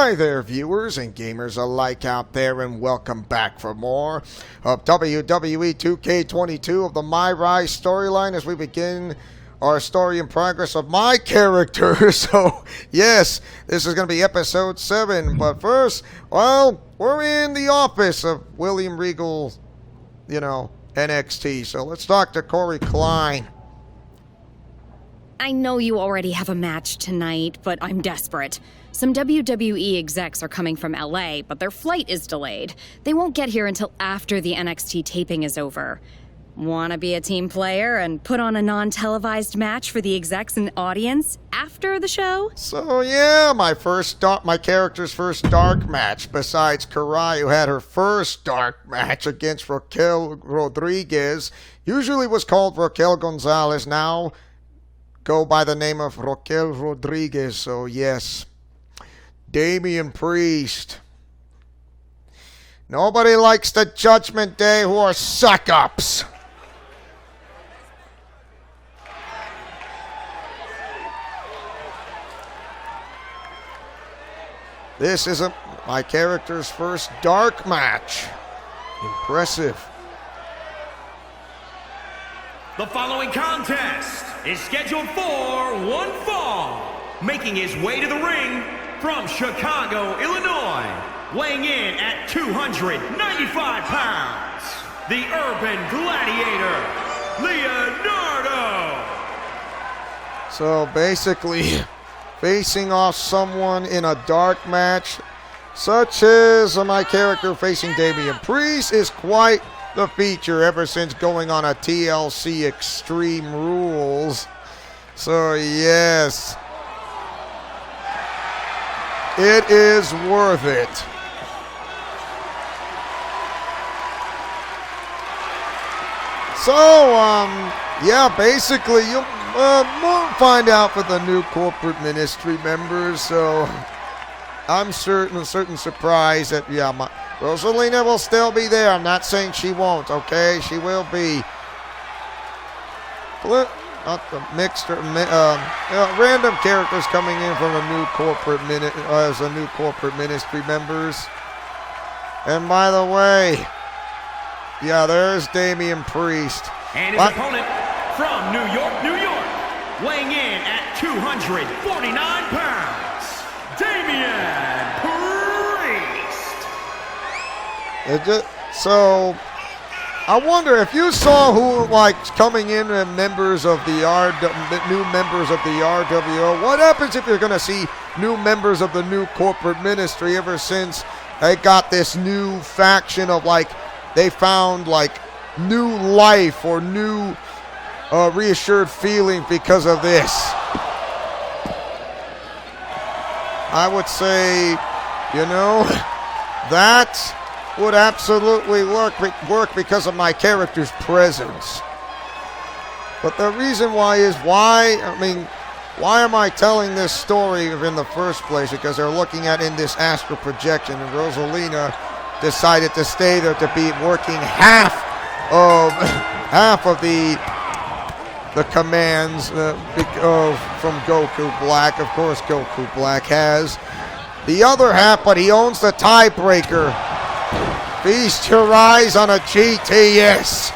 Hi there, viewers and gamers alike out there, and welcome back for more of WWE 2K22 of the MyRise storyline as we begin our story in progress of my character. So, yes, this is going to be episode 7, but first, well, we're in the office of William Regal, NXT, so let's talk to Corey Klein. I know you already have a match tonight, but I'm desperate. Some WWE execs are coming from LA, but their flight is delayed. They won't get here until after the NXT taping is over. Wanna be a team player and put on a non-televised match for the execs and audience after the show? So yeah, my character's first dark match, besides Kurai, who had her first dark match against Raquel Rodriguez, usually was called Raquel Gonzalez, now go by the name of Raquel Rodriguez. So yes, Damian Priest. Nobody likes the Judgment Day who are suck-ups. This is my character's first dark match. Impressive. The following contest is scheduled for one fall. Making his way to the ring from Chicago, Illinois, weighing in at 295 pounds, the Urban Gladiator, Leonardo. So basically, facing off someone in a dark match, such as my character facing Damian Priest, is quite the feature ever since going on a TLC Extreme Rules. So yes, it is worth it. So yeah, basically you'll find out for the new corporate ministry members. So I'm certain surprised that Rosalina will still be there. I'm not saying she won't, okay? She will be. Not the mixed, random characters coming in from a new corporate ministry members. And by the way, yeah, there's Damian Priest. And his opponent from New York, weighing in at 249 pounds, Damian Priest. So, I wonder if you saw who coming in and members of the new members of the RWO. What happens if you're going to see new members of the new corporate ministry ever since they got this new faction of they found new life or new reassured feeling because of this? I would say, that would absolutely work because of my character's presence. But the reason why am I telling this story in the first place? Because they're looking at in this astral projection, and Rosalina decided to stay there to be working half of the commands from Goku Black. Of course, Goku Black has the other half, but he owns the tiebreaker. Feast your eyes on a GTS.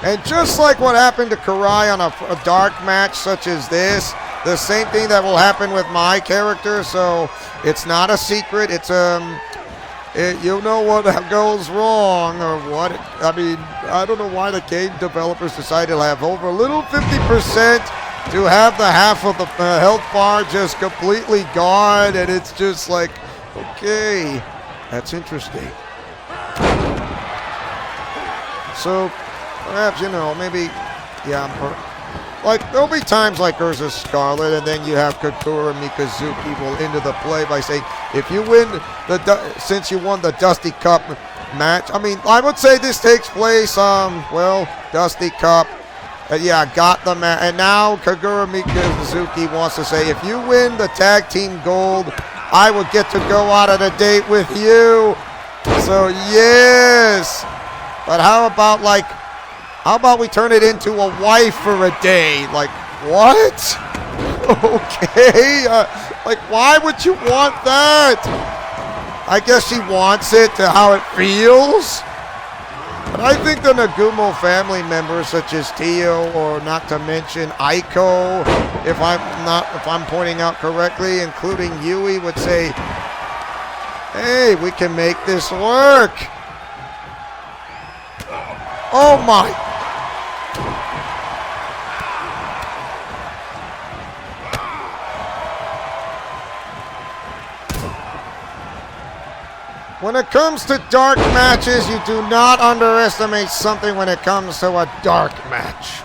And just like what happened to Kurai on a dark match such as this, the same thing that will happen with my character. So it's not a secret. It's you know what goes wrong or what. I don't know why the game developers decided to have over a little 50% to have the half of the health bar just completely gone, and it's just okay, that's interesting. So perhaps maybe there'll be times like Urza Scarlet, and then you have Kakura Mikazuki will into the play by saying, if you win since you won the Dusty Cup match, I would say this takes place Dusty Cup. Got the match, and now Kagura Mikazuki wants to say, if you win the tag team gold, I will get to go out on a date with you. So yes, but how about we turn it into a wife for a day? What? Okay. Like, why would you want that? I guess she wants it to how it feels. But I think the Nagumo family members, such as Tio, or not to mention Aiko, if I'm pointing out correctly, including Yui, would say, hey, we can make this work. Oh my. When it comes to dark matches, you do not underestimate something when it comes to a dark match.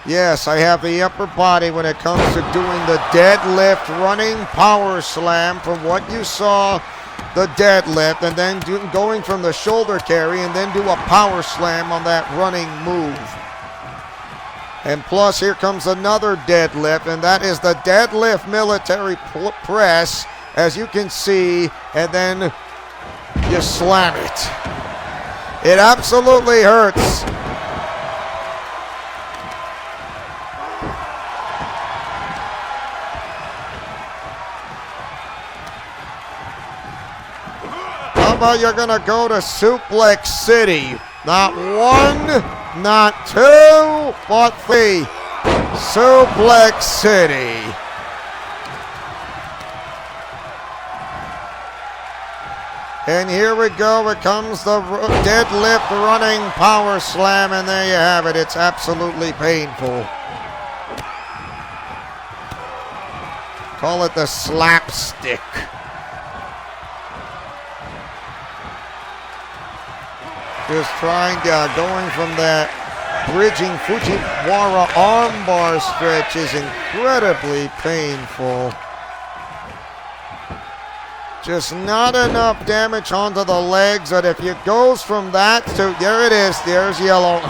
Yes, I have the upper body when it comes to doing the deadlift, running power slam from what you saw, the deadlift, and then going from the shoulder carry and then do a power slam on that running move. And plus, here comes another deadlift, and that is the deadlift military press, as you can see, and then you slam it. It absolutely hurts. How about you're gonna go to Suplex City? Not one, not two, but three. Suplex City. And here we go. It comes the deadlift running power slam, and there you have it. It's absolutely painful. Call it the slapstick. Just trying, going from that bridging Fujiwara armbar stretch is incredibly painful. Just not enough damage onto the legs, but if it goes from that to, there it is, there's yellow.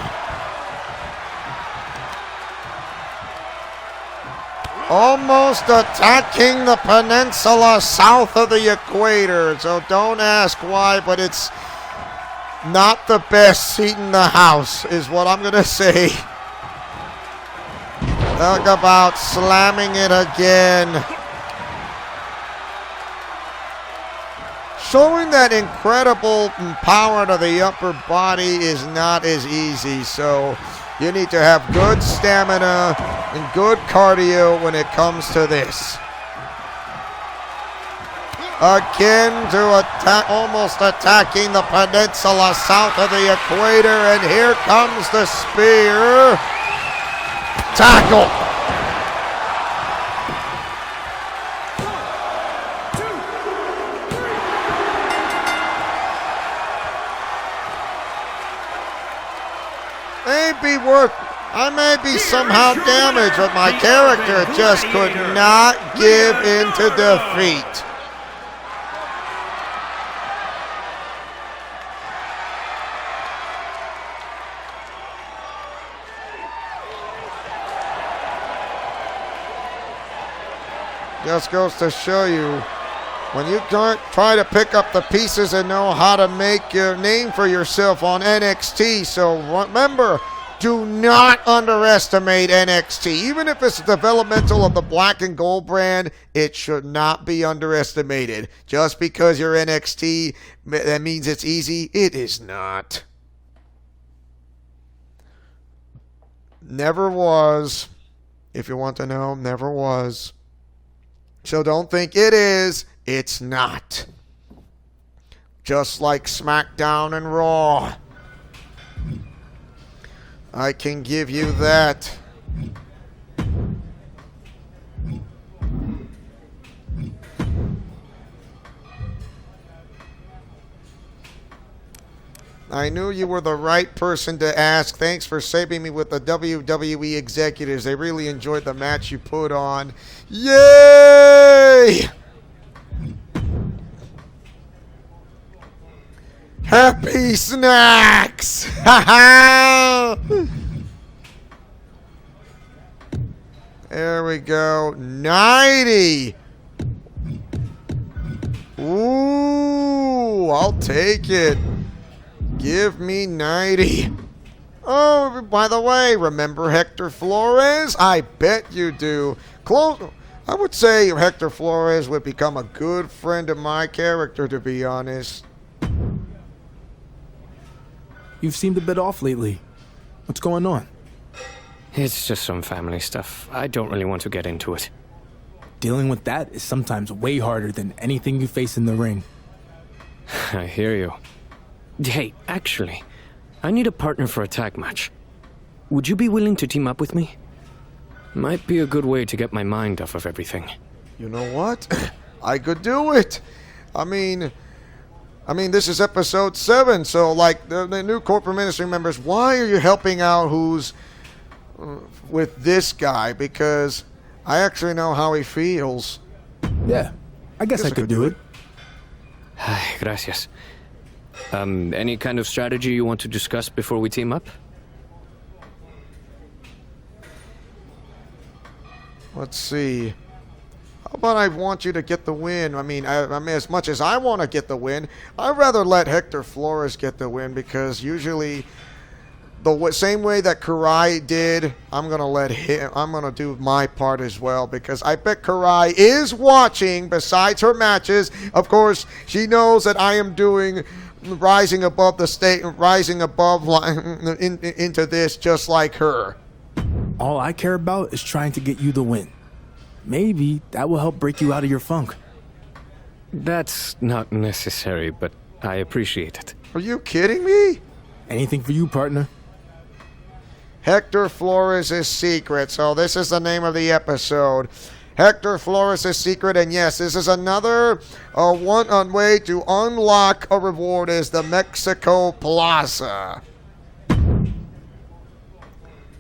Almost attacking the peninsula south of the equator, so don't ask why, but it's not the best seat in the house, is what I'm going to say. Talk about slamming it again. Showing that incredible power to the upper body is not as easy, so you need to have good stamina and good cardio when it comes to this. Again to attack, almost attacking the peninsula south of the equator, and here comes the spear. Tackle. I may be somehow damaged, but my character just could not give in to defeat. Just goes to show you, when you try to pick up the pieces and know how to make your name for yourself on NXT. So remember, do not underestimate NXT. Even if it's developmental of the black and gold brand, it should not be underestimated. Just because you're NXT, that means it's easy. It is not. Never was. If you want to know, never was. So don't think it is. It's not. Just like Smackdown and Raw. I can give you that. I knew you were the right person to ask. Thanks for saving me with the WWE executives. They really enjoyed the match you put on. Yay! Happy snacks! There we go. 90. Ooh, I'll take it. Give me 90. Oh, by the way, remember Hector Flores? I bet you do. I would say Hector Flores would become a good friend of my character, to be honest. You've seemed a bit off lately. What's going on? It's just some family stuff. I don't really want to get into it. Dealing with that is sometimes way harder than anything you face in the ring. I hear you. Hey, actually, I need a partner for a tag match. Would you be willing to team up with me? Might be a good way to get my mind off of everything. You know what? I could do it. I mean, this is episode 7, so like the new corporate ministry members, why are you helping out who's with this guy? Because I actually know how he feels. Yeah, I guess I could do it. Gracias. Any kind of strategy you want to discuss before we team up? Let's see. How about I want you to get the win? I mean, as much as I want to get the win, I'd rather let Hector Flores get the win, because usually the same way that Kurai did, I'm going to let him, I'm going to do my part as well, because I bet Kurai is watching besides her matches. Of course, she knows that I am doing rising above the state, rising above into this just like her. All I care about is trying to get you the win. Maybe that will help break you out of your funk. That's not necessary, but I appreciate it. Are you kidding me? Anything for you, partner. Hector Flores' Secret. So this is the name of the episode. Hector Flores' Secret. And yes, this is another one way to unlock a reward is the Mexico Plaza.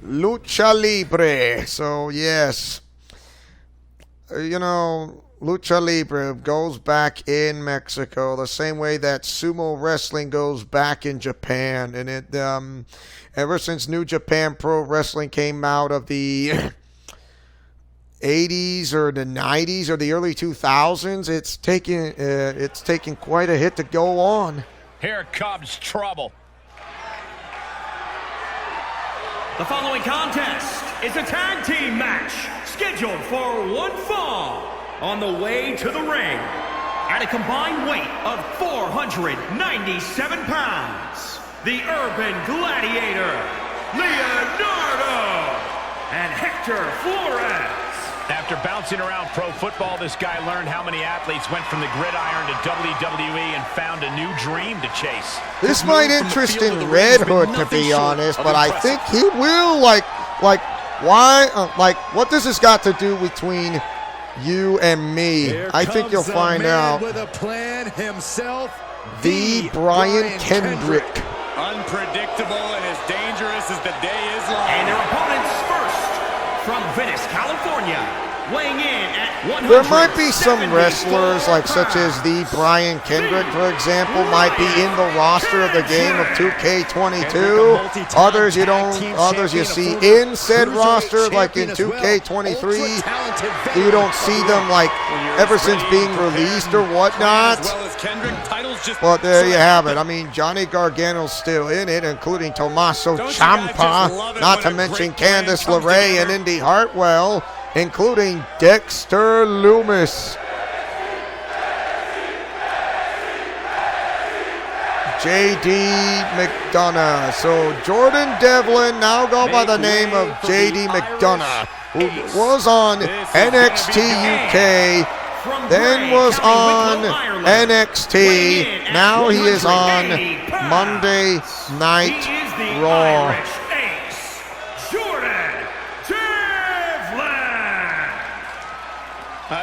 Lucha Libre. So yes, you know, Lucha Libre goes back in Mexico the same way that sumo wrestling goes back in Japan. And it ever since New Japan Pro Wrestling came out of the 80s or the 90s or the early 2000s, it's taken quite a hit to go on. Here comes trouble. The following contest is a tag team match scheduled for one fall. On the way to the ring, at a combined weight of 497 pounds, the Urban Gladiator, Leonardo, and Hector Flores. After bouncing around pro football, this guy learned how many athletes went from the gridiron to WWE and found a new dream to chase. This might interest in Red Hood, to be honest, but I think he will, like, why, what does this got to do between you and me? I think you'll find out. With a plan himself, the Brian Kendrick. Unpredictable and as dangerous as the day is long. And their opponents first, from Venice, California, weighing in at 100. There might be some wrestlers, like such as the Brian Kendrick, for example, might be in the roster of the game of 2K22. Others you don't. Others you see in said roster, like in 2K23. You don't see them like ever since being released or whatnot. But there you have it. I mean, Johnny Gargano's still in it, including Tommaso Ciampa, not to mention Candice LeRae and Indy Hartwell, including Dexter Loomis. J.D. McDonough. So Jordan Devlin, now go by the name of J.D. McDonough, who was on NXT UK, then was on NXT, now he is on Monday Night Raw.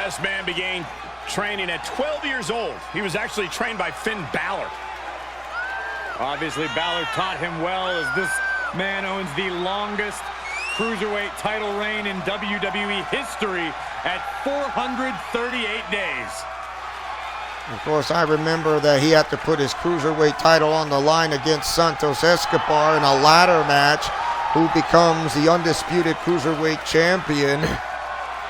This man began training at 12 years old. He was actually trained by Finn Balor. Obviously, Balor taught him well, as this man owns the longest cruiserweight title reign in WWE history at 438 days. Of course, I remember that he had to put his cruiserweight title on the line against Santos Escobar in a ladder match, who becomes the undisputed cruiserweight champion.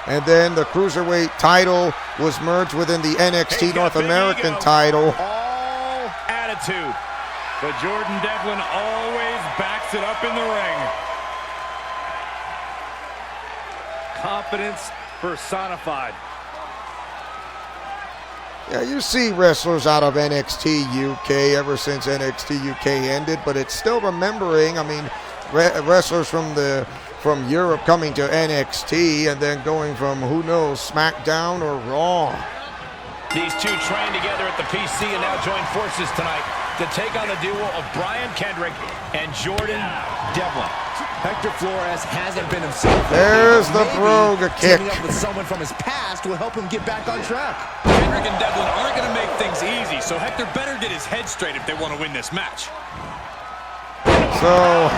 And then the cruiserweight title was merged within the NXT North American title. All attitude. But Jordan Devlin always backs it up in the ring. Confidence personified. Yeah, you see wrestlers out of NXT UK ever since NXT UK ended, but it's still remembering. I mean, wrestlers from Europe coming to NXT and then going from, who knows, Smackdown or Raw. These two trained together at the PC and now join forces tonight to take on the duo of Brian Kendrick and Jordan Devlin. Hector Flores hasn't been himself. There's the brogue kick. Teaming up with someone from his past will help him get back on track. Kendrick and Devlin aren't going to make things easy, so Hector better get his head straight if they want to win this match. So,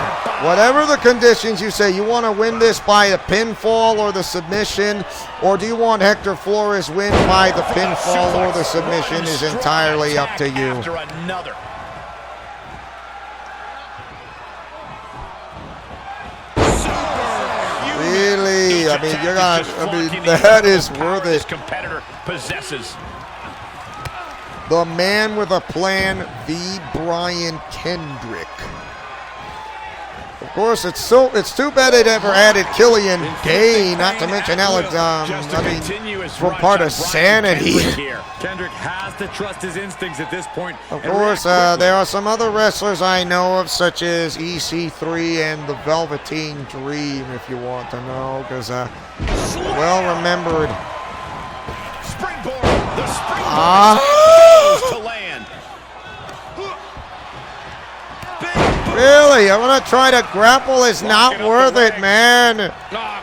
whatever the conditions, you say you want to win this by the pinfall or the submission, or do you want Hector Flores win by the pinfall or the submission is entirely up to you. After another. Really? I mean, you're not. I mean, that is worth it. Competitor possesses. The man with a plan, the Brian Kendrick. Of course, it's too bad they never added Killian Dane, not to mention Alex. From part of Sanity. Kendrick has to trust his instincts at this point. Of course, there are some other wrestlers I know of, such as EC3 and the Velveteen Dream, if you want to know, because well remembered. Springboard. The springboard goes to land. Really? I'm going to try to grapple. It's not worth it, man.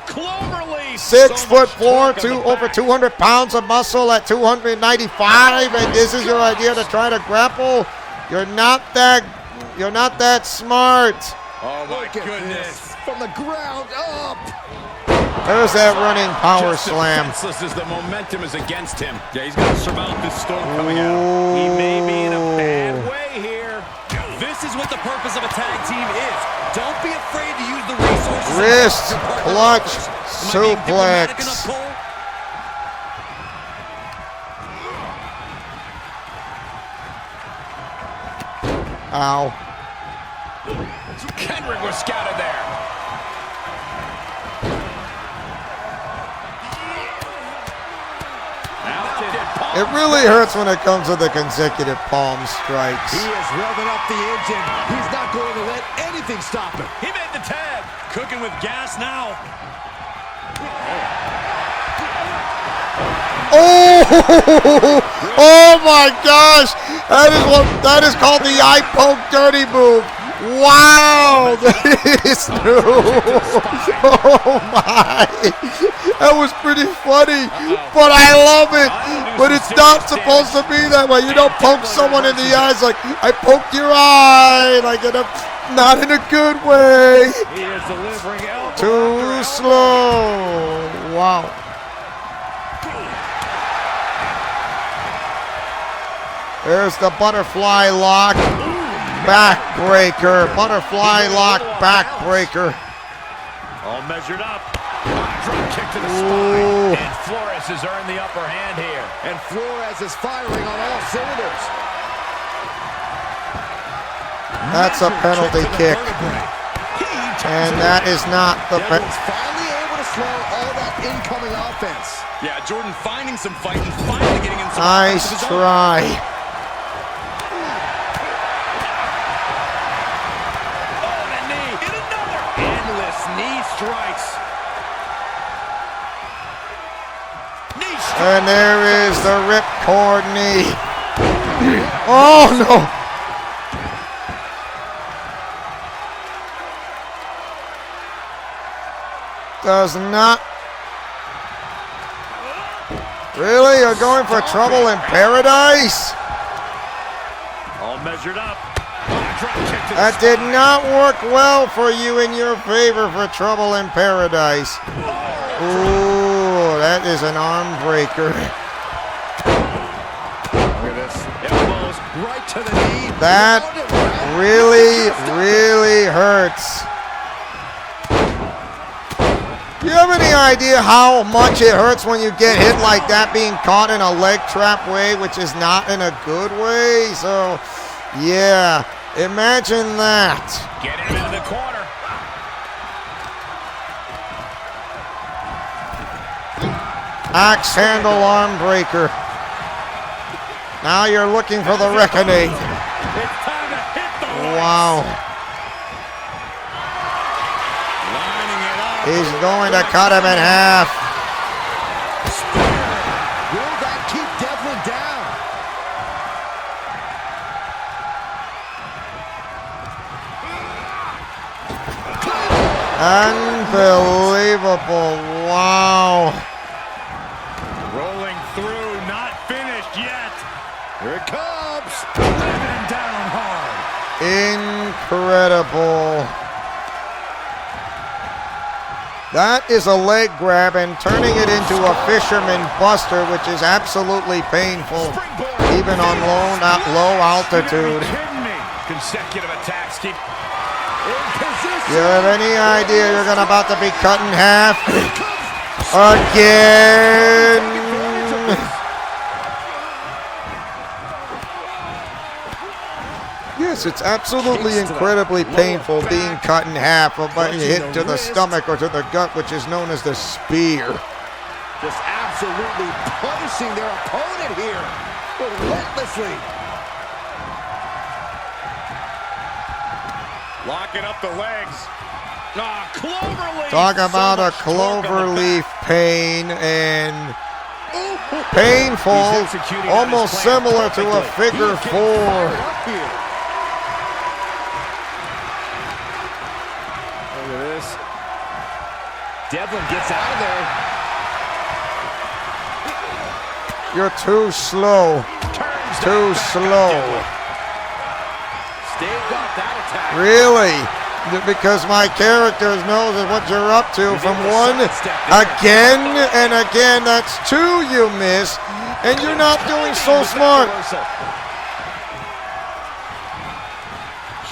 Cloverleaf. 6'4", over 200 pounds of muscle at 295, and this is your idea to try to grapple? You're not that smart. Oh my goodness. From the ground up. There's that running power slam. As the momentum is against him. Yeah, he's going to surmount this storm coming out. He may be in a bad way here. This is what the purpose of a tag team is. Don't be afraid to use the resources. Wrist clutch suplex. Ow. Kendrick was scouted there. It really hurts when it comes to the consecutive palm strikes. He is revving up the engine. He's not going to let anything stop him. He made the tag. Cooking with gas now. Oh! Oh my gosh! That is called the eye poke dirty move. Wow! That is true. Oh my! That was pretty funny, but I love it. But it's not supposed to be that way. You don't poke someone in the eyes like I poked your eye, like not in a good way. He is delivering elbow. Too slow. Wow. There's the butterfly lock, backbreaker. Butterfly lock, backbreaker. All measured up. Drop kick to the spine. And Flores has earned the upper hand here. And Flores is firing on all cylinders. That's a penalty kick. And that is not the Devlin's finally able to slow all that incoming offense. Yeah, Jordan finding some fight and finally getting in some nice offense of his own. try. Knee strikes. And there is the ripcord knee. Oh no! Does not. Really? You're going for trouble in paradise? All measured up. That did not work well for you in your favor for trouble in paradise. Ooh, that is an arm breaker. Look at this. Elbows right to the knee. That really, really hurts. Do you have any idea how much it hurts when you get hit like that, being caught in a leg trap way, which is not in a good way? So, yeah. Imagine that. Get him into the corner. Axe handle arm breaker. Now you're looking for the reckoning. It's time to hit the Wow. Lining it up. He's going to cut him in half. Will that keep Devlin down? Unbelievable. Wow. Rolling through, not finished yet. Here it comes. Living down hard. Incredible. That is a leg grab and turning it into a fisherman buster, which is absolutely painful, even on low altitude. You're kidding me. Consecutive attacks keep. You have any idea you're about to be cut in half? Again. Yes, it's absolutely incredibly painful being cut in half by a hit to the stomach or to the gut, which is known as the spear. Just absolutely punishing their opponent here relentlessly. Locking up the legs. Cloverleaf. Talk about a cloverleaf pain and painful, almost similar to a figure four. Look at this. Devlin gets out of there. You're too slow. Too slow. Staved off that attack. Really? Because my character knows what you're up to from one again and again. That's two you miss, and you're not doing so smart.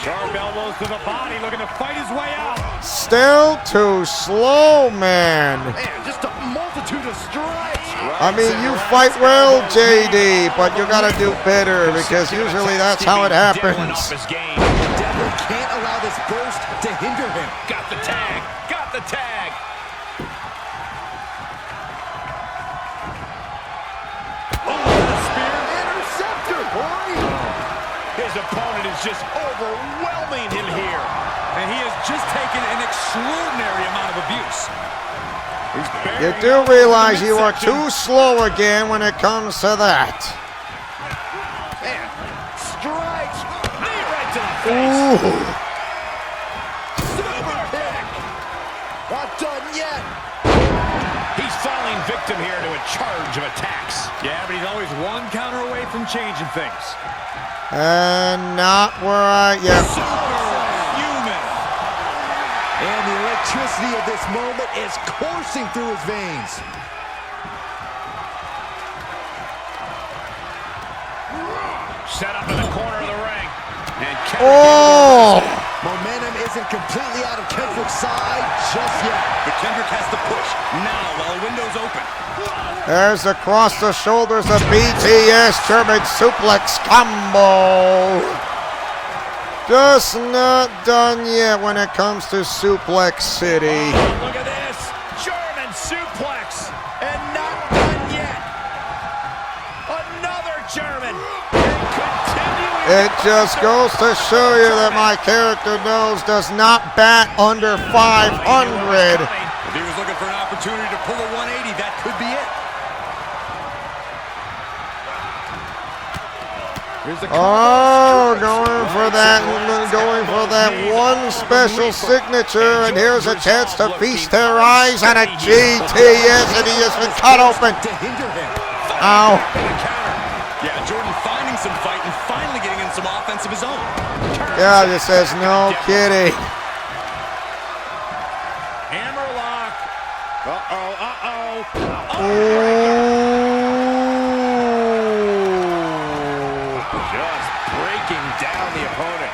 Sharp elbows to the body, looking to fight his way out. Still too slow, man. Man, just a multitude of strikes. I mean, you fight well, JD, but you gotta do better because usually that's how it happens. Devlin can't allow this burst to hinder him. Got the tag. Got the tag. Oh, the spear. Interceptor, boy. His opponent is just overwhelming him here. And he has just taken an extraordinary amount of abuse. You do realize you are too slow again when it comes to that. Man, strikes. Knee right to the Ooh. face. Super kick. Not done yet. He's falling victim here to a charge of attacks. Yeah, but he's always one counter away from changing things. And not where yeah. Superhuman. And the electricity of this moment is coursing through his veins. Set up in the corner of the ring. And Oh! Momentum isn't completely out of Kendrick's side just yet. But Kendrick has to push now while the window's open. There's across the shoulders a BTS German suplex combo. Just not done yet when it comes to Suplex City. Oh, look at this. German suplex. And not done yet. Another German. And continuing. It just goes to show you that my character does not bat under 500. If he was looking for an opportunity to pull a 180, that could be it. Oh, going for that one special signature, and here's a chance to feast their eyes on a GTS, and he has been cut open. To hinder him. Ow. Yeah, Jordan finding some fight and finally getting in some offense of his own. Yeah, this says no kidding. Hammerlock. Uh-oh. Just breaking down the opponent.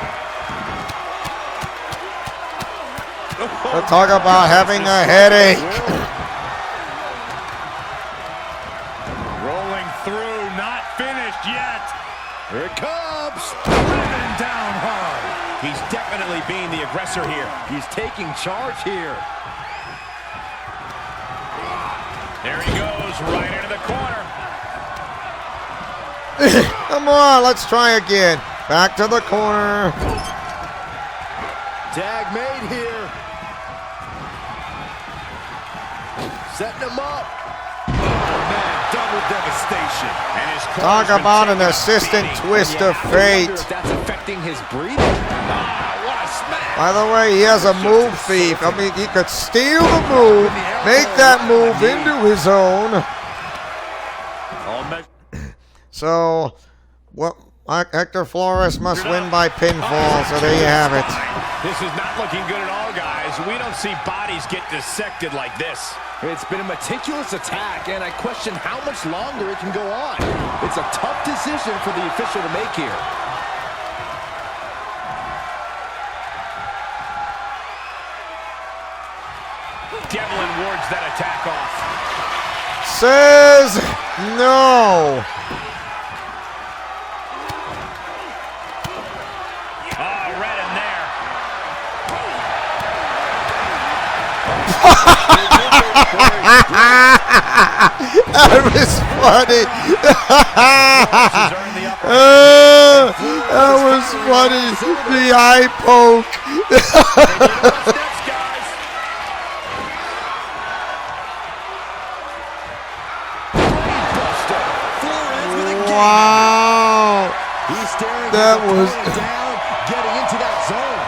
Talk about having a headache. Rolling through, not finished yet. Here it comes. Driven down hard. He's definitely being the aggressor here. He's taking charge here. There he goes, right into the corner. Come on, let's try again. Back to the corner. Tag made here. Setting him up. Oh, man, double devastation. And his Talk corner's been about an taking a assistant beating. twist of I wonder fate. if that's affecting his breathing. Ah, what a smash. By the way, he has a move thief. I mean, he could steal the move, make that move into his own. So, what? Hector Flores must win by pinfall, so there you have it. This is not looking good at all, guys. We don't see bodies get dissected like this. It's been a meticulous attack, and I question how much longer it can go on. It's a tough decision for the official to make here. Devlin wards that attack off. Says no. Oh, right in there. That was funny. That was funny. The eye poke. What's next, guys? Wow. He's staring That his was- opponent down, getting into that zone.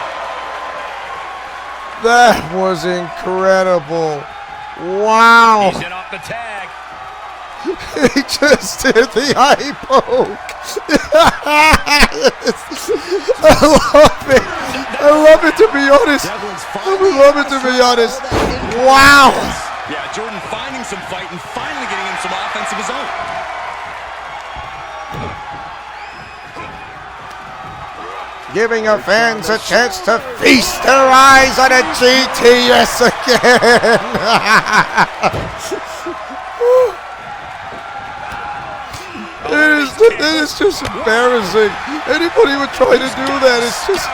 That was incredible. Wow. He's in off the tag. He just did the eye poke. I love it. I love it, to be honest. Devlin's I finally would love it, to be honest. Wow. Yeah, Jordan finding some fight and finally getting in some offense of his own. Giving our fans a chance to feast their eyes on a GTS again. It is just embarrassing. Anybody would try to do that. It's just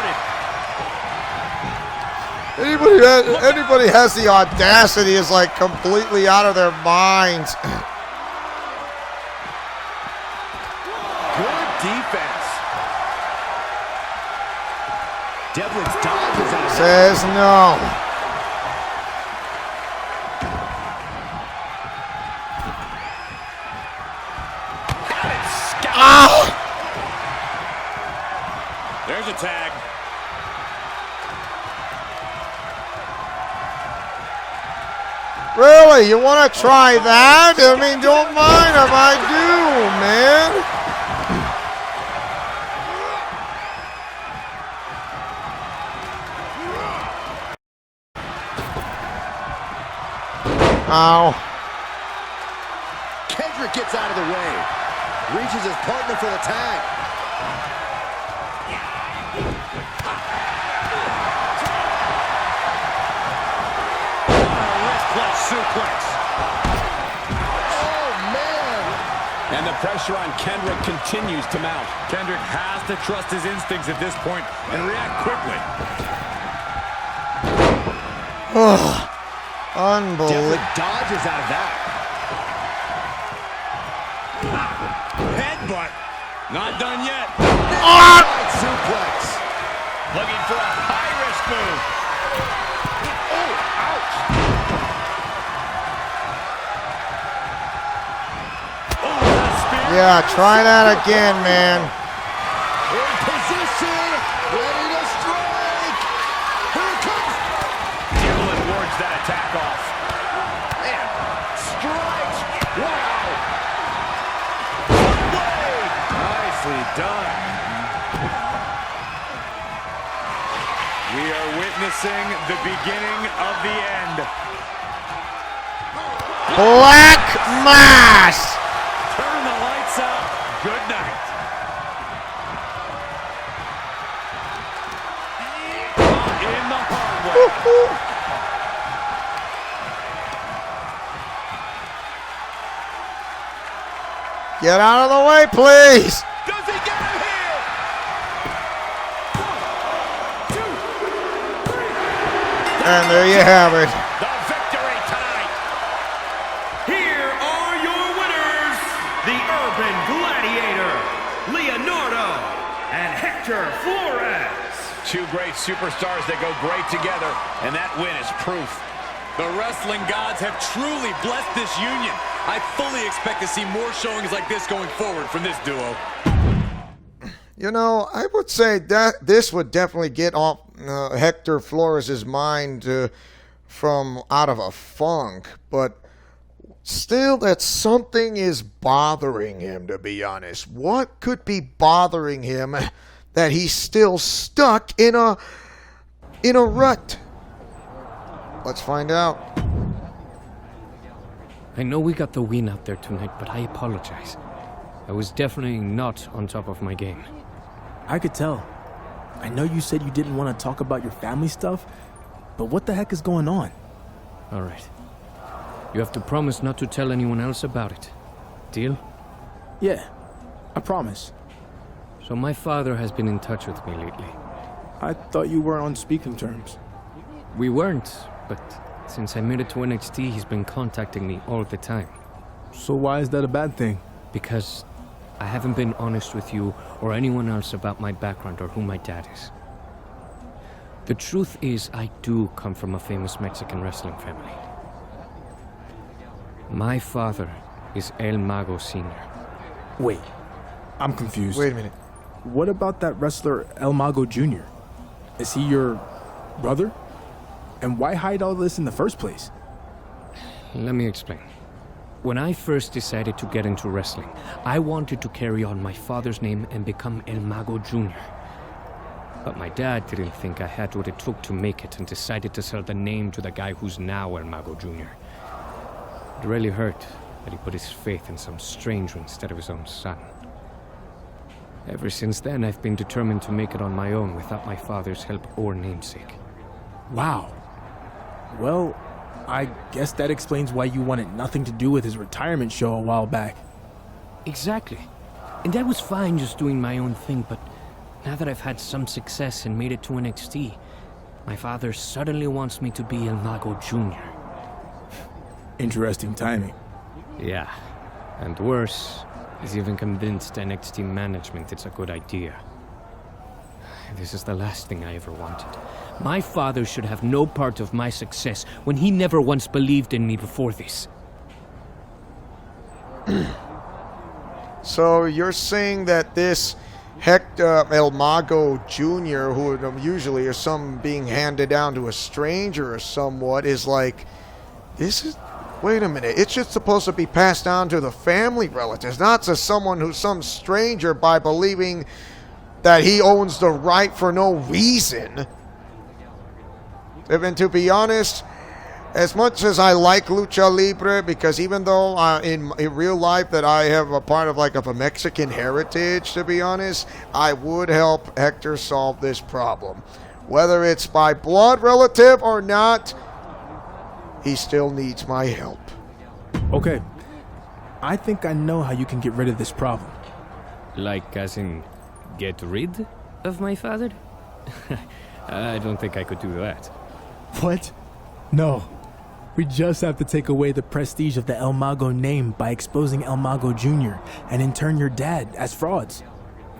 anybody has the audacity is like completely out of their minds. Good defense. Devlin's dodge is out of Says no. There's a tag. Really? You want to try that? I mean, don't mind if I do, man. Ow. Kendrick gets out of the way. Reaches his partner for the tag. Suplex. Oh, man. And the pressure on Kendrick continues to mount. Kendrick has to trust his instincts at this point and react quickly. Oh, unbelievable. Devlin dodges out of that. Headbutt. Not done yet. Right suplex. Looking for a high-risk move. Oh, ouch. Yeah, try that again, man. In position. Ready to strike. Here it comes. Devlin wards that attack off. And strikes. Wow. Nicely done. We are witnessing the beginning of the end. Black Mass. Turn the lights out. Good night. In the hard way. Get out of the way, please. Does he get it? And there you have it. The victory tonight. Here are your winners, the Urban Gladiator, Leonardo, and Hector Flores. Two great superstars that go great together, and that win is proof. The wrestling gods have truly blessed this union. I fully expect to see more showings like this going forward from this duo. You know, I would say that this would definitely get off Hector Flores' mind from out of a funk, but still that something is bothering him, to be honest. What could be bothering him that he's still stuck in a rut? Let's find out. I know we got the win out there tonight, but I apologize. I was definitely not on top of my game. I could tell. I know you said you didn't want to talk about your family stuff, but what the heck is going on? All right. You have to promise not to tell anyone else about it. Deal? Yeah, I promise. So my father has been in touch with me lately. I thought you were on speaking terms. We weren't, but since I made it to NXT, he's been contacting me all the time. So why is that a bad thing? Because I haven't been honest with you or anyone else about my background or who my dad is. The truth is, I do come from a famous Mexican wrestling family. My father is El Mago Sr. Wait, I'm confused. Wait a minute. What about that wrestler El Mago Jr.? Is he your brother? And why hide all this in the first place? Let me explain. When I first decided to get into wrestling, I wanted to carry on my father's name and become El Mago Jr. But my dad didn't think I had what it took to make it and decided to sell the name to the guy who's now El Mago Jr. It really hurt that he put his faith in some stranger instead of his own son. Ever since then, I've been determined to make it on my own without my father's help or namesake. Wow. Well, I guess that explains why you wanted nothing to do with his retirement show a while back. Exactly. And that was fine just doing my own thing, but now that I've had some success and made it to NXT, my father suddenly wants me to be El Mago Jr. Interesting timing. Yeah. And worse, he's even convinced NXT management it's a good idea. This is the last thing I ever wanted. My father should have no part of my success when he never once believed in me before this. So you're saying that this Hector El Mago Jr., who usually is some being handed down to a stranger or somewhat, is like, this is, wait a minute, it's just supposed to be passed down to the family relatives, not to someone who's some stranger by believing that he owns the right for no reason. And to be honest, as much as I like Lucha Libre, because even though in real life that I have a part of like of a Mexican heritage, to be honest, I would help Hector solve this problem. Whether it's by blood relative or not, he still needs my help. Okay. I think I know how you can get rid of this problem. Like, as in, get rid of my father? I don't think I could do that. What? No. We just have to take away the prestige of the El Mago name by exposing El Mago Jr. and in turn your dad as frauds.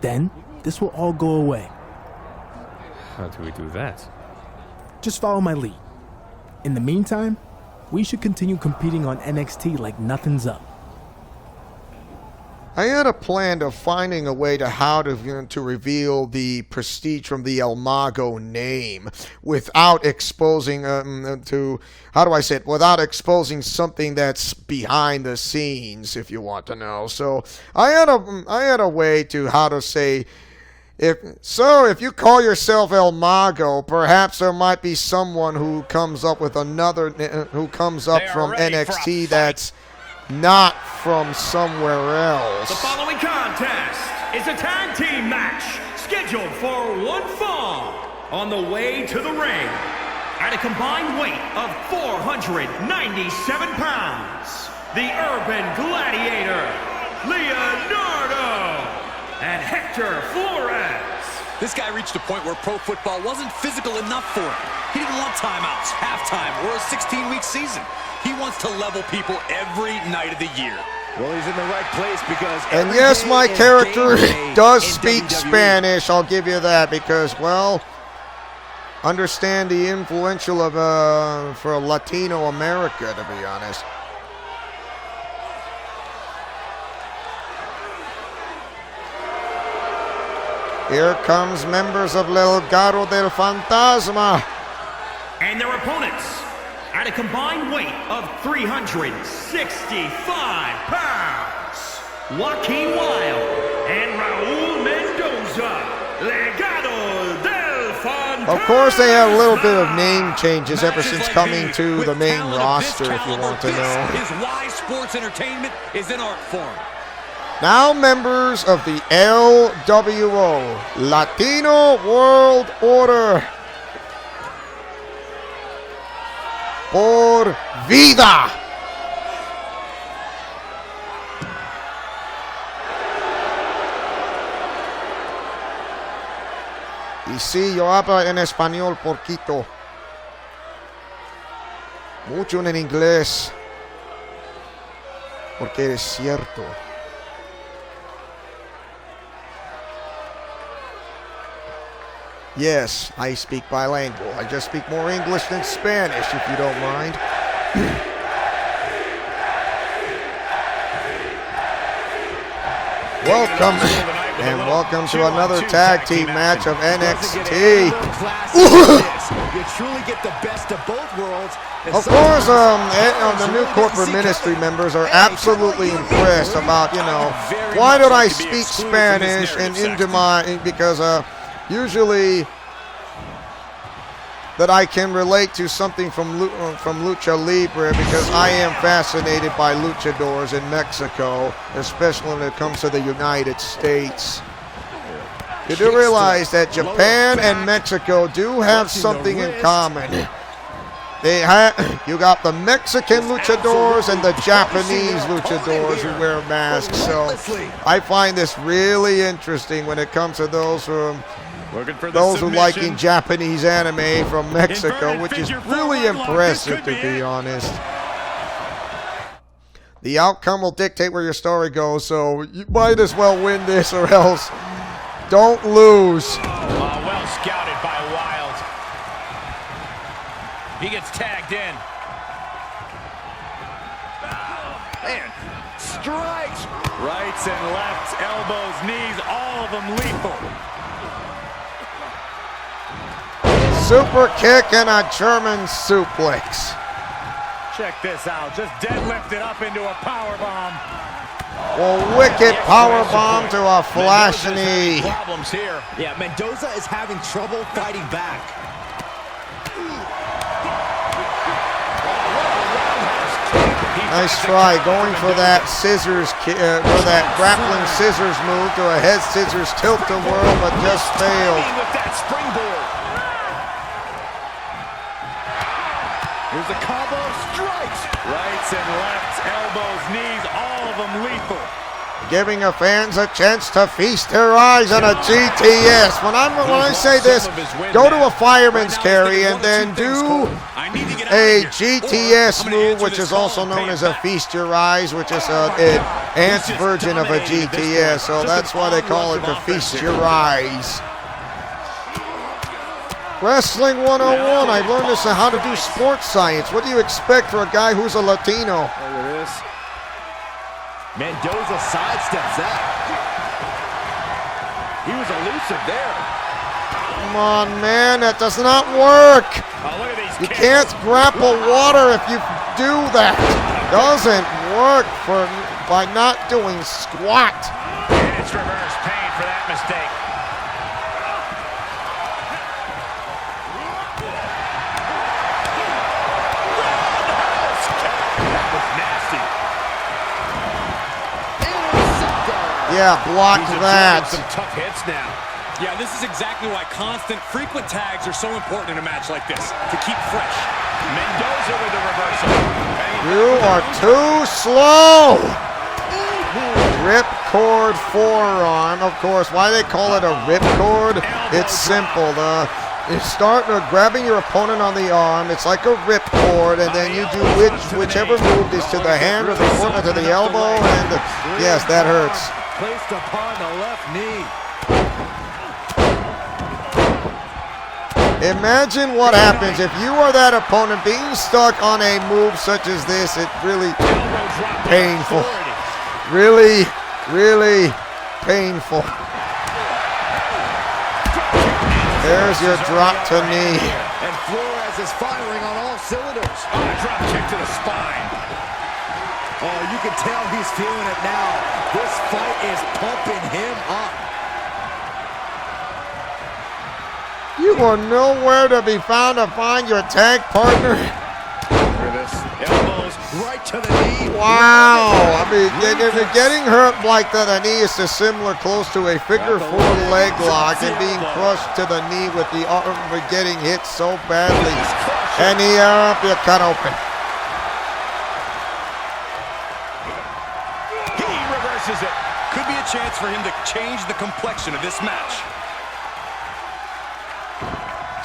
Then, this will all go away. How do we do that? Just follow my lead. In the meantime, we should continue competing on NXT like nothing's up. I had a plan of finding a way to how to reveal the prestige from the El Mago name without exposing without exposing something that's behind the scenes, if you want to know. So I had a way to how to say, if you call yourself El Mago, perhaps there might be someone who comes up with another from NXT that's not from somewhere else. The following contest is a tag team match scheduled for one fall on the way to the ring. At a combined weight of 497 pounds, the Urban Gladiator, Leonardo, and Hector Flores. This guy reached a point where pro football wasn't physical enough for him. He didn't want timeouts, halftime, or a 16-week season. He wants to level people every night of the year. Well, he's in the right place because... And yes, my character does speak Spanish. I'll give you that because, well, understand the influential of for Latino America, to be honest. Here comes members of Legado del Fantasma. And their opponents, at a combined weight of 365 pounds, Joaquin Wilde and Raul Mendoza, Legado del Fantasma. Of course, they have a little bit of name changes ever since coming to the main roster, if you want to know. His why sports entertainment is in art form. Now members of the LWO, Latino World Order. Por vida. Y sí, yo hablo en español poquito. Mucho en inglés. Porque es cierto. Yes, I speak bilingual. I just speak more English than Spanish, if you don't mind. Welcome, and welcome to another tag team match of NXT. You truly get the best of both worlds. Of course, the new corporate ministry members are absolutely impressed about, you know, why don't I speak Spanish and into my, because usually that I can relate to something from Lucha Libre because I am fascinated by luchadors in Mexico, especially when it comes to the United States. You do realize that Japan and Mexico do have something in common. You got the Mexican luchadors and the Japanese luchadors who wear masks. So I find this really interesting when it comes to those who liking Japanese anime from Mexico, which is really impressive, to be honest. The outcome will dictate where your story goes, so you might as well win this or else don't lose. Well scouted by Wilde. He gets tagged in. Man, strikes. Rights and lefts, elbows, knees, all of them lethal. Super kick and a German suplex. Check this out. Just deadlifted up into a power bomb. Well, wicked power bomb to a flash knee. Problems here. Yeah, Mendoza is having trouble fighting back. Nice try, going for that scissors, for that grappling scissors move to a head scissors tilt-a-whirl, but just failed. With that springboard. Here's a combo of strikes. Rights and lefts, elbows, knees, all of them lethal. Giving the fans a chance to feast their eyes on a GTS. When I say this, go to a fireman's carry and then do a GTS move, which is also known as a feast your eyes, which is an enhanced version of a GTS. So that's why they call it the feast your eyes. Wrestling 101. I learned this on how to do sports science. What do you expect for a guy who's a Latino? Look at this. Mendoza sidesteps that. He was elusive there. Come on, man. That does not work. Oh, look at these You can't grapple water if you do that. Doesn't work by not doing squat. And it's reverse pain for that mistake. Yeah, block that. Some tough hits now. Yeah, this is exactly why constant, frequent tags are so important in a match like this, to keep fresh. Mendoza with the reversal. You are too slow. Ripcord forearm. Of course, why they call it a ripcord? It's simple. The You start grabbing your opponent on the arm. It's like a ripcord, and then you do whichever move is to the hand or the foot or to the elbow, and yes, that hurts. Placed upon the left knee. Imagine what happens if you are that opponent being stuck on a move such as this. It's really painful. Really, really painful. There's your drop to knee. And Flores is firing on all cylinders. Drop kick to the spine. Oh, you can tell he's feeling it now. This fight is pumping him up. You are nowhere to be found to find your tag partner. Elbows right to the knee. Wow. I mean, getting hurt like that, a knee is similar close to a figure four leg lock and being crushed to the knee with the arm for getting hit so badly. And you're cut open. He reverses it. Could be a chance for him to change the complexion of this match.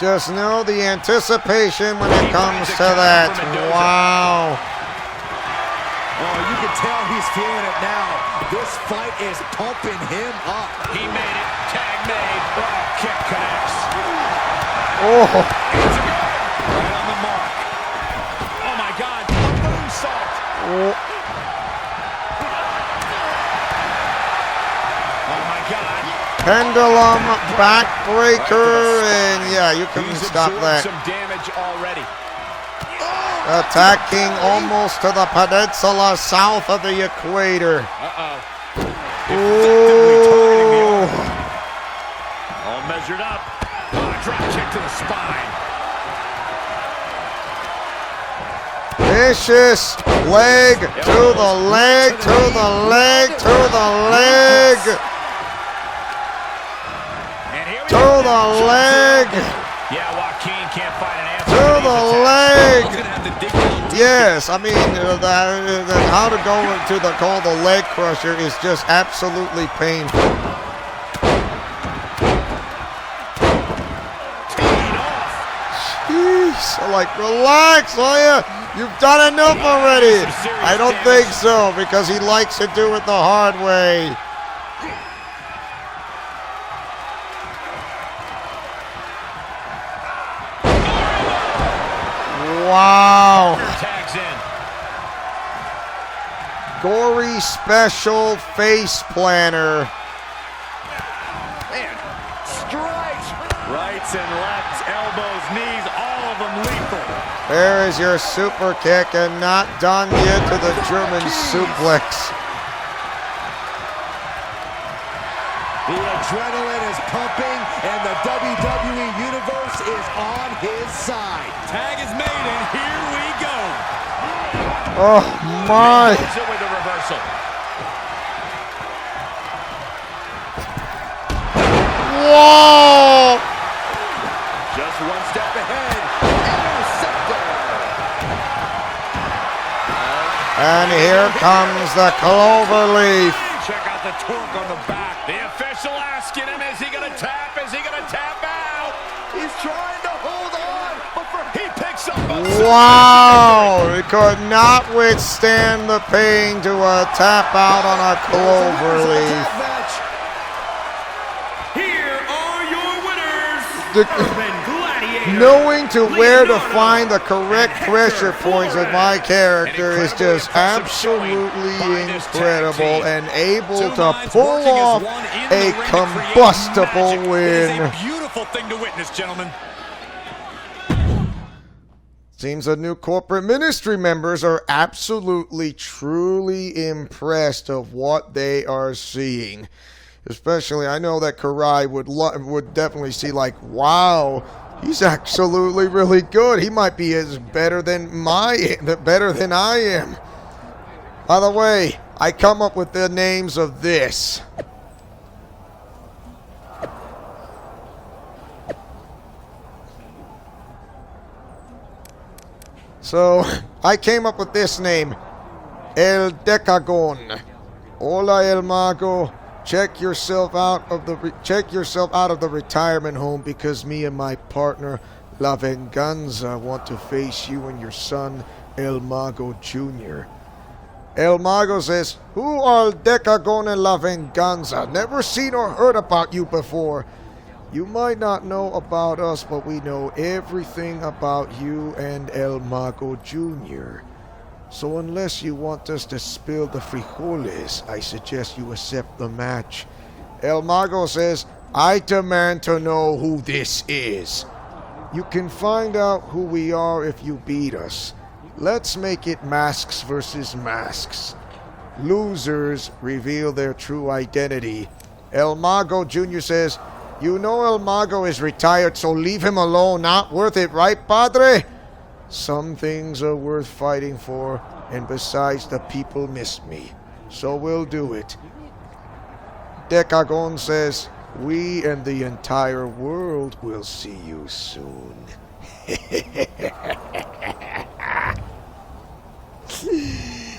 Just know the anticipation when it comes to that. Wow. Oh, you can tell he's feeling it now. This fight is pumping him up. He made it. Tag made. Kick connects. Oh. Right on the mark. Oh my God. A moonsault. Oh. Oh my God. Pendulum backbreaker, and yeah, you can stop that. Some damage already. Attacking almost to the peninsula south of the equator. Ooh. All measured up. Drop kick to the spine. Vicious leg to the leg, to the leg, to the leg. To the leg. Yeah, Joaquin can't find an answer. To the leg. Yes, I mean, how to go into call the leg crusher is just absolutely painful. Jeez, like, relax, will ya? You've done enough already. I don't think so, because he likes to do it the hard way. Wow. Tags in. Gory special face planner. Man, strikes. Rights and lefts, elbows, knees, all of them lethal. There is your super kick, and not done yet to the German suplex. The adrenaline is pumping, and the WWE Universe is on his side. Tag is made, and here we go. Oh my! With the reversal. Whoa! Just one step ahead. And here comes the cloverleaf. Check out the torque on the back. The official asking him, is he going to tap? Is he going to tap out? He's trying to hold on, but he picks up. Wow! He could not withstand the pain to tap out on a cloverleaf. Here are your winners. Urban Gladiator. Knowing to where to find the correct pressure points with my character is just absolutely incredible, and able to pull off a combustible win. It is a beautiful thing to witness, gentlemen. Seems the new corporate ministry members are absolutely, truly impressed of what they are seeing. Especially, I know that Kurai would definitely see, like, wow, he's absolutely really good. He might be better than I am. By the way, I come up with the names of this. So, I came up with this name. El Decagon. Hola El Mago. check yourself out of the retirement home, because me and my partner La Venganza want to face you and your son El Mago Jr. El Mago says, "Who are Decagon and La Venganza? Never seen or heard about you before. You might not know about us, but we know everything about you and El Mago Jr. So unless you want us to spill the frijoles, I suggest you accept the match." El Mago says, "I demand to know who this is. You can find out who we are if you beat us. Let's make it masks versus masks. Losers reveal their true identity." El Mago Jr. says, "You know El Mago is retired, so leave him alone. Not worth it, right, Padre? Some things are worth fighting for, and besides, the people miss me. So we'll do it." Decagon says, "We and the entire world will see you soon."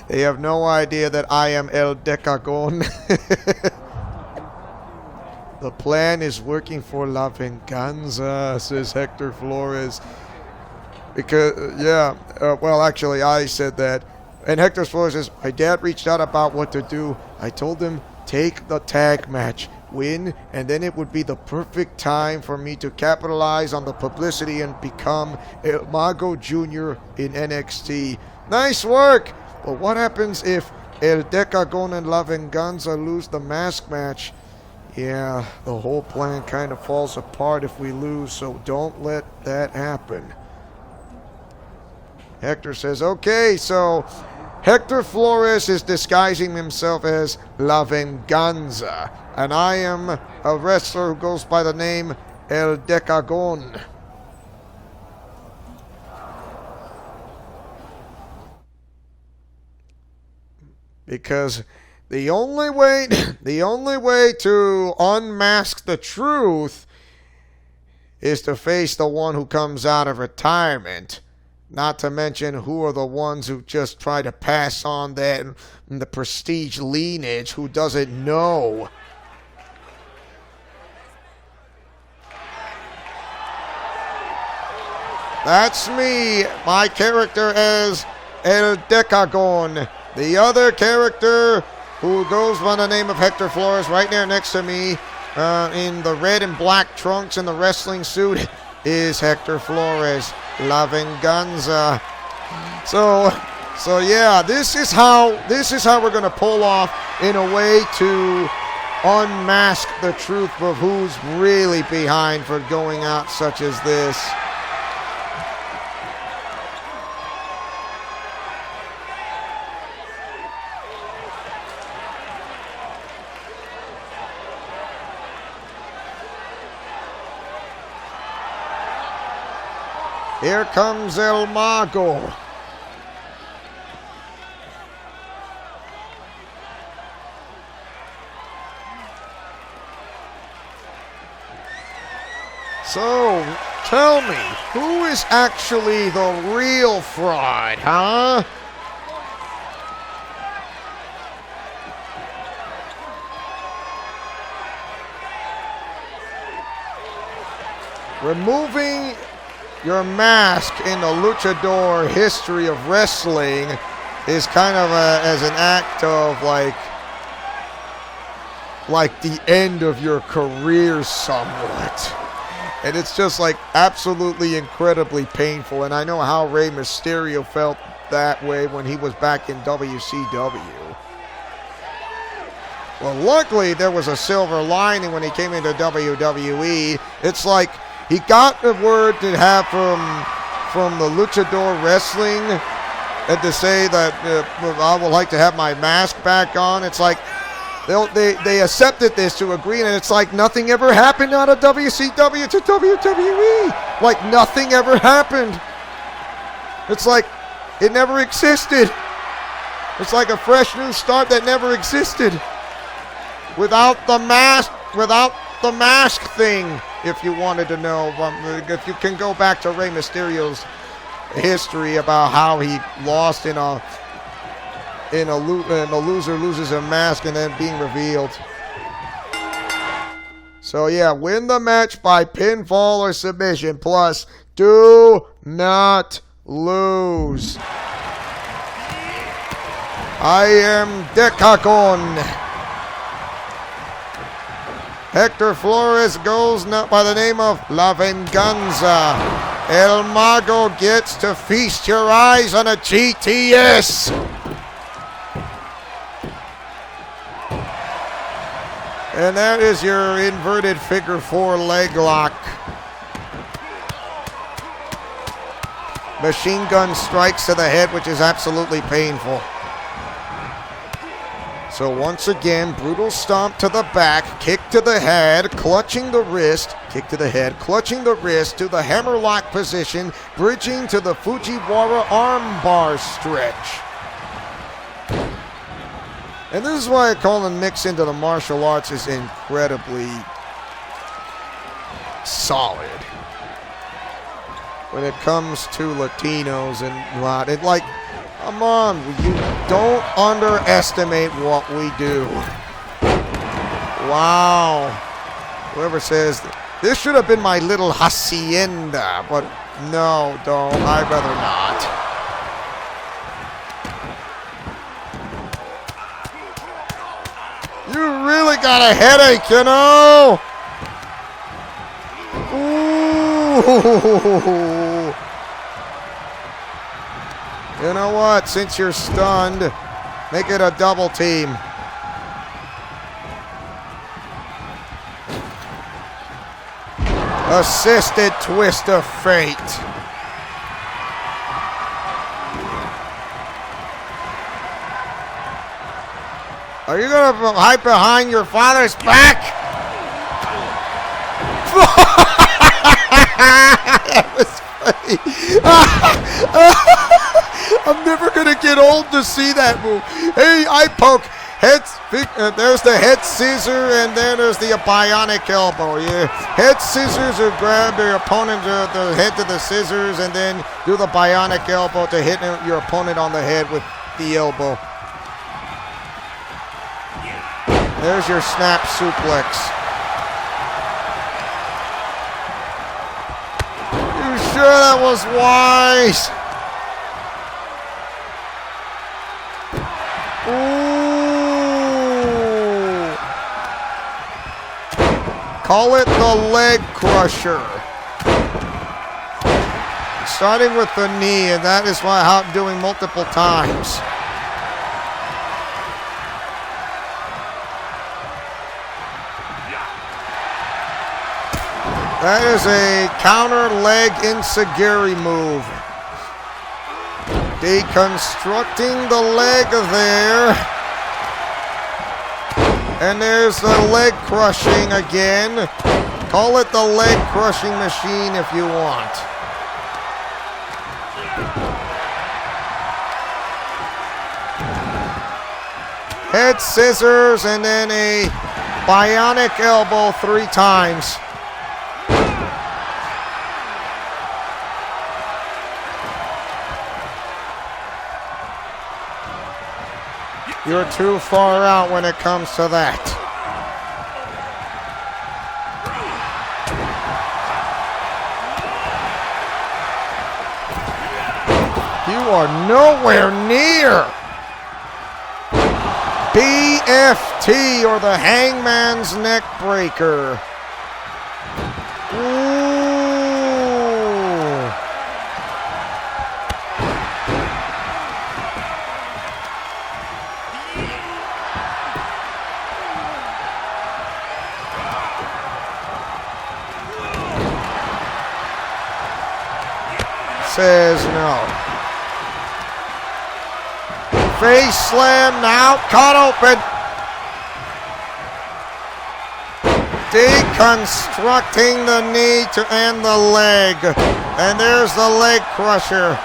They have no idea that I am El Decagon. "The plan is working for La Venganza," says Hector Flores. Because, well, actually, I said that. And Hector Flores says, "My dad reached out about what to do. I told him, take the tag match, win, and then it would be the perfect time for me to capitalize on the publicity and become El Mago Jr. in NXT. Nice work! But what happens if El Decagon and La Venganza lose the mask match? Yeah, the whole plan kind of falls apart if we lose, so don't let that happen." Hector says, "Okay, so Hector Flores is disguising himself as La Venganza, and I am a wrestler who goes by the name El Decagon." Because the only way to unmask the truth is to face the one who comes out of retirement. Not to mention who are the ones who just try to pass on the prestige lineage, who doesn't know. That's me, my character as El Decagon. The other character, who goes by the name of Hector Flores, right there next to me, in the red and black trunks and the wrestling suit, is Hector Flores, La Venganza. So yeah, this is how we're gonna pull off in a way to unmask the truth of who's really behind for going out such as this. Here comes El Mago. So, tell me, who is actually the real fraud, huh? Removing your mask in the luchador history of wrestling is kind of as an act of like the end of your career somewhat. And it's just like absolutely incredibly painful. And I know how Rey Mysterio felt that way when he was back in WCW. Well, luckily there was a silver lining when he came into WWE. It's like he got the word to have from the luchador wrestling and to say that I would like to have my mask back on. It's like they accepted this to agree, and it's like nothing ever happened out of WCW to WWE. Like nothing ever happened. It's like it never existed. It's like a fresh new start that never existed. Without the mask thing. If you wanted to know, if you can go back to Rey Mysterio's history about how he lost in a loser loses a mask and then being revealed. So yeah, win the match by pinfall or submission. Plus, do not lose. I am Decagon. Hector Flores goes now by the name of La Venganza. El Mago gets to feast your eyes on a GTS. And that is your inverted figure 4 leg lock. Machine gun strikes to the head, which is absolutely painful. So once again, brutal stomp to the back, kick to the head, clutching the wrist, kick to the head, clutching the wrist to the hammerlock position, bridging to the Fujiwara armbar stretch. And this is why calling mix into the martial arts is incredibly solid when it comes to Latinos and lot. It like, come on, you don't underestimate what we do. Wow. Whoever says this should have been my little hacienda, but no, don't. I'd rather not. You really got a headache, you know? Ooh. You know what? Since you're stunned, make it a double team. Assisted twist of fate. Are you going to hide behind your father's back? That was funny. I'm never going to get old to see that move. Hey, eye poke. There's the head scissor, and then there's the bionic elbow. Yeah. Head scissors or grab your opponent the head to the scissors, and then do the bionic elbow to hit your opponent on the head with the elbow. There's your snap suplex. You sure that was wise? Ooh. Call it the leg crusher. Starting with the knee, and that is how I'm doing multiple times. That is a counter leg enziguri move. Deconstructing the leg there. And there's the leg crushing again. Call it the leg crushing machine if you want. Head scissors and then a bionic elbow 3 times. You're too far out when it comes to that. You are nowhere near. BFT, or the Hangman's Neck Breaker. Ooh. Says no. Face slam now, cut open. Deconstructing the knee to end the leg. And there's the leg crusher.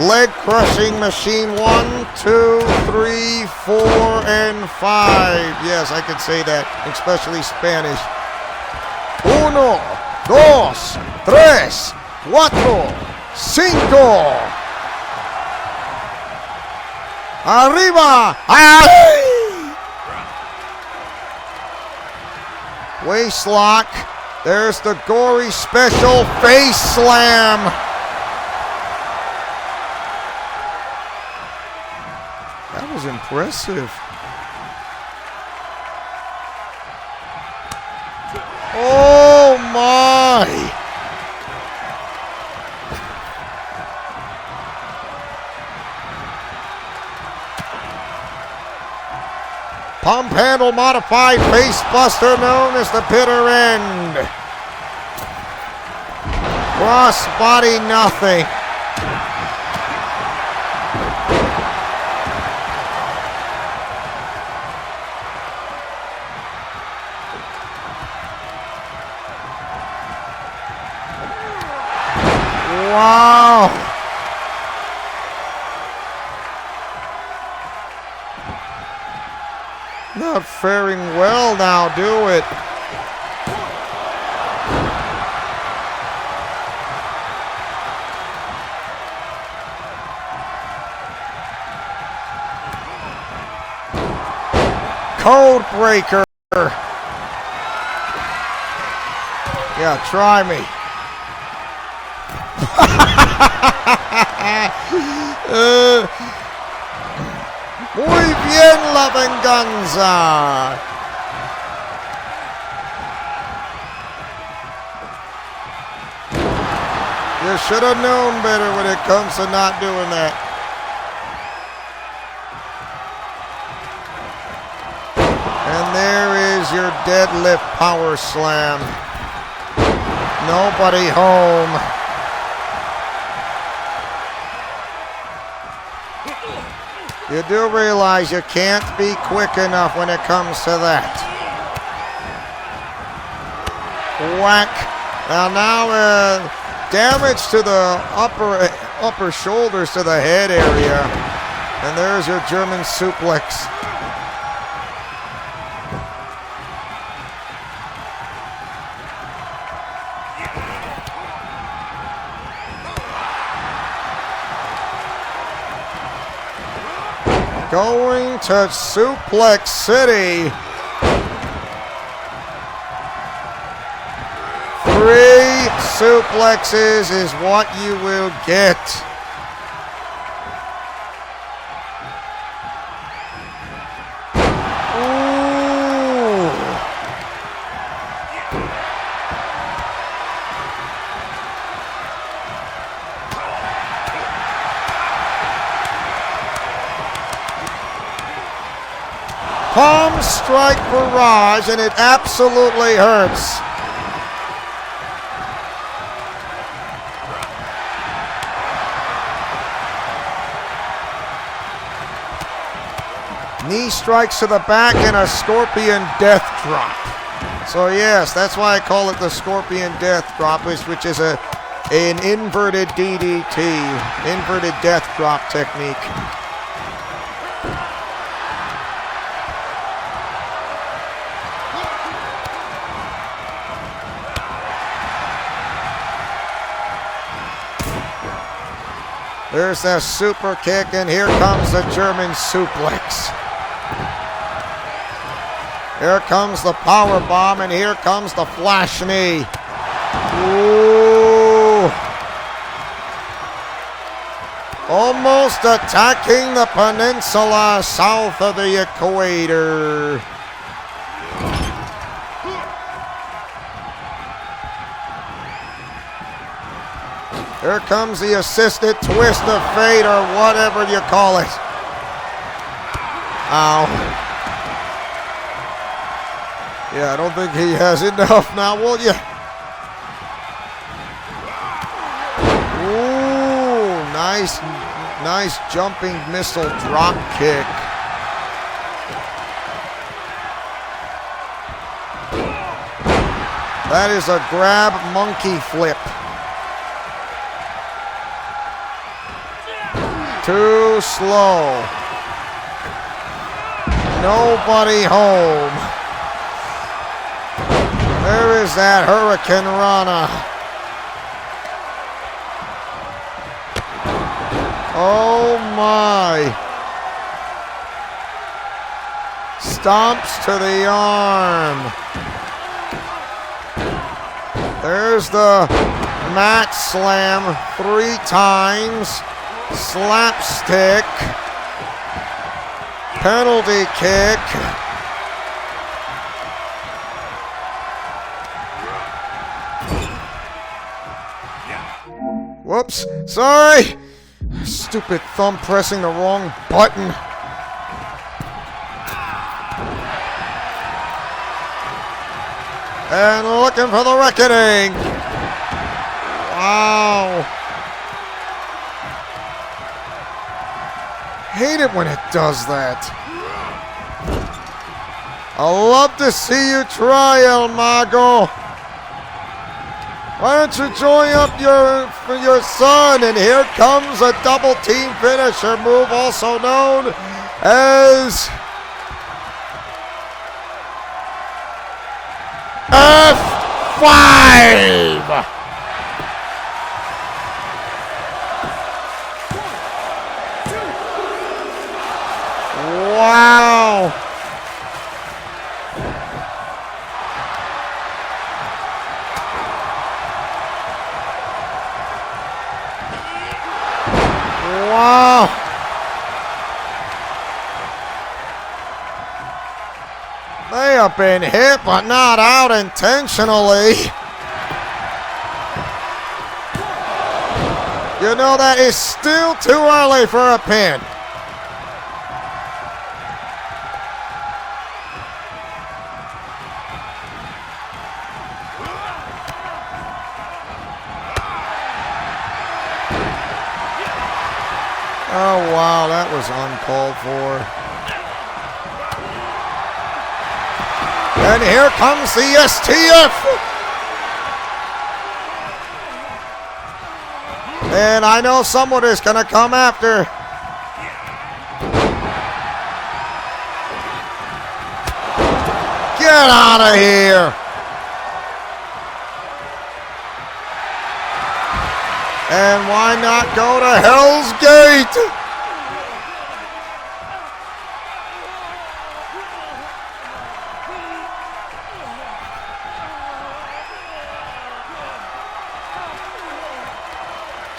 Leg crushing machine 1, 2, 3, 4, and 5. Yes, I can say that, especially Spanish. 1, 2, 3, 4. 5. Arriba. Ay. Waist lock. There's the gory special face slam. That was impressive. Oh my! Pump handle modified face buster known as the bitter end. Cross body nothing. Wow. Not faring well now, do it. Code breaker. Yeah, try me. Muy bien, la venganza. You should have known better when it comes to not doing that. And there is your deadlift power slam. Nobody home. You do realize you can't be quick enough when it comes to that. Whack. Now damage to the upper shoulders to the head area. And there's your German suplex. Going to Suplex City. 3 suplexes is what you will get. Ooh. Palm strike barrage, and it absolutely hurts. Knee strikes to the back and a scorpion death drop. So yes, that's why I call it the scorpion death drop, which is an inverted DDT, inverted death drop technique. There's that super kick, and here comes the German suplex. Here comes the power bomb, and here comes the flash knee. Ooh. Almost attacking the peninsula south of the equator. Here comes the assisted twist of fate, or whatever you call it. Ow. Yeah, I don't think he has enough now, will you? Ooh, nice jumping missile drop kick. That is a grab monkey flip. Too slow. Nobody home. There is that Hurricane Rana. Oh my. Stomps to the arm. There's the mat slam 3 times. Slapstick. Penalty kick. Whoops. Sorry. Stupid thumb pressing the wrong button. And looking for the reckoning. Wow. Hate it when it does that. I love to see you try, El Mago. Why don't you join up your son? And here comes a double team finisher move, also known as F5. Wow. Wow. They have been hit, but not out intentionally. You know, that is still too early for a pin. Oh, wow, that was uncalled for. And here comes the STF. And I know someone is going to come after. Get out of here. And why not go to Hell's Gate?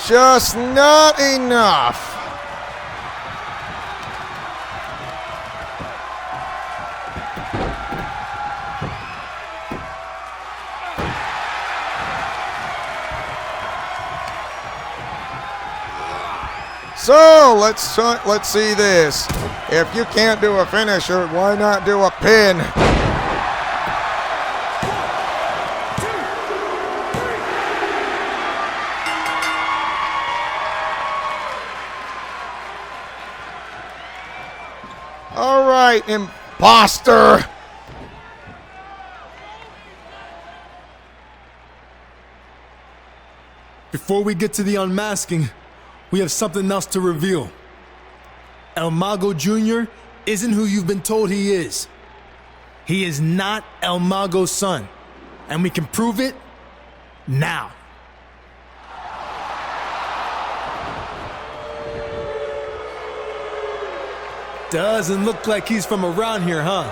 Just not enough. So let's see this. If you can't do a finisher, why not do a pin? All right, imposter. Before we get to the unmasking, we have something else to reveal. El Mago Jr. isn't who you've been told he is. He is not El Mago's son. And we can prove it now. Doesn't look like he's from around here, huh?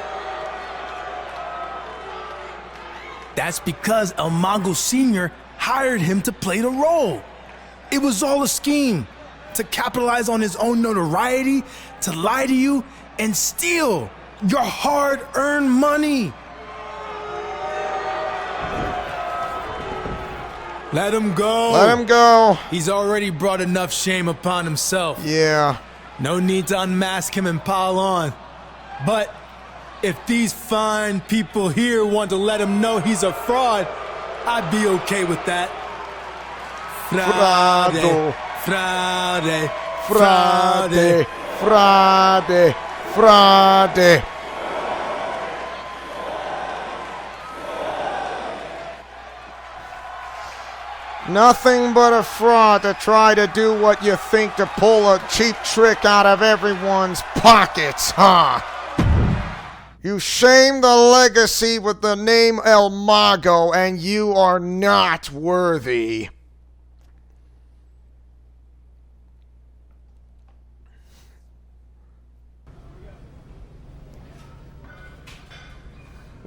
That's because El Mago Sr. hired him to play the role. It was all a scheme to capitalize on his own notoriety, to lie to you, and steal your hard-earned money. Let him go. Let him go. He's already brought enough shame upon himself. Yeah. No need to unmask him and pile on. But if these fine people here want to let him know he's a fraud, I'd be okay with that. Fraude, fraude, fraude, Fraude, fraude. Nothing but a fraud to try to do what you think to pull a cheap trick out of everyone's pockets, huh? You shame the legacy with the name El Mago, and you are not worthy.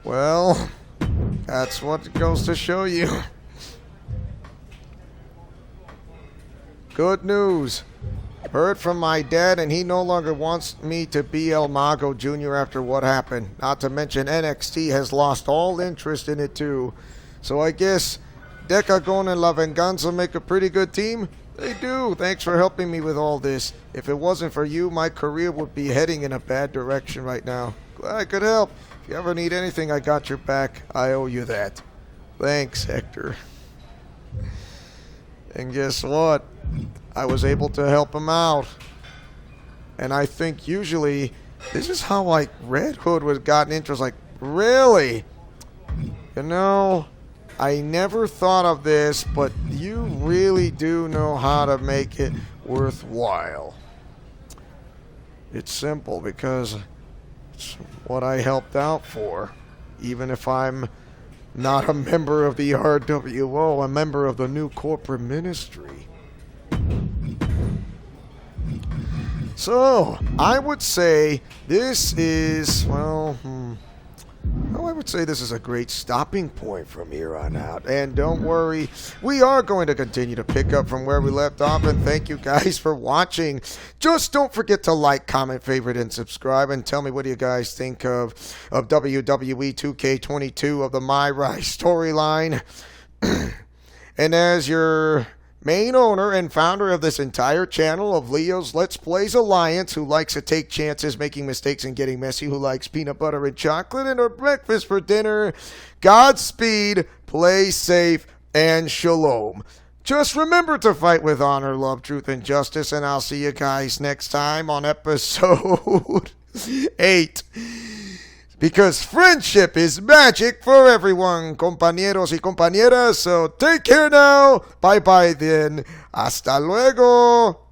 Well, that's what it goes to show you. Good news. Heard from my dad, and he no longer wants me to be El Mago Jr. after what happened. Not to mention NXT has lost all interest in it too. So I guess Decagon and La Venganza make a pretty good team? They do. Thanks for helping me with all this. If it wasn't for you, my career would be heading in a bad direction right now. Glad I could help. If you ever need anything, I got your back. I owe you that. Thanks, Hector. And guess what? I was able to help him out. And I think usually this is how like Red Hood was gotten interest. Like, really? You know, I never thought of this, but you really do know how to make it worthwhile. It's simple because it's what I helped out for. Even if I'm not a member of the RWO, a member of the new corporate ministry. So, I would say this is, well, I would say this is a great stopping point from here on out. And don't worry, we are going to continue to pick up from where we left off. And thank you guys for watching. Just don't forget to like, comment, favorite, and subscribe. And tell me what do you guys think of WWE 2K22 of the MyRise storyline. And as your main owner and founder of this entire channel of Leo's Let's Plays Alliance, who likes to take chances, making mistakes, and getting messy, who likes peanut butter and chocolate and her breakfast for dinner, Godspeed, play safe, and shalom. Just remember to fight with honor, love, truth, and justice, and I'll see you guys next time on episode 8. Because friendship is magic for everyone, compañeros y compañeras. So take care now. Bye-bye then. Hasta luego.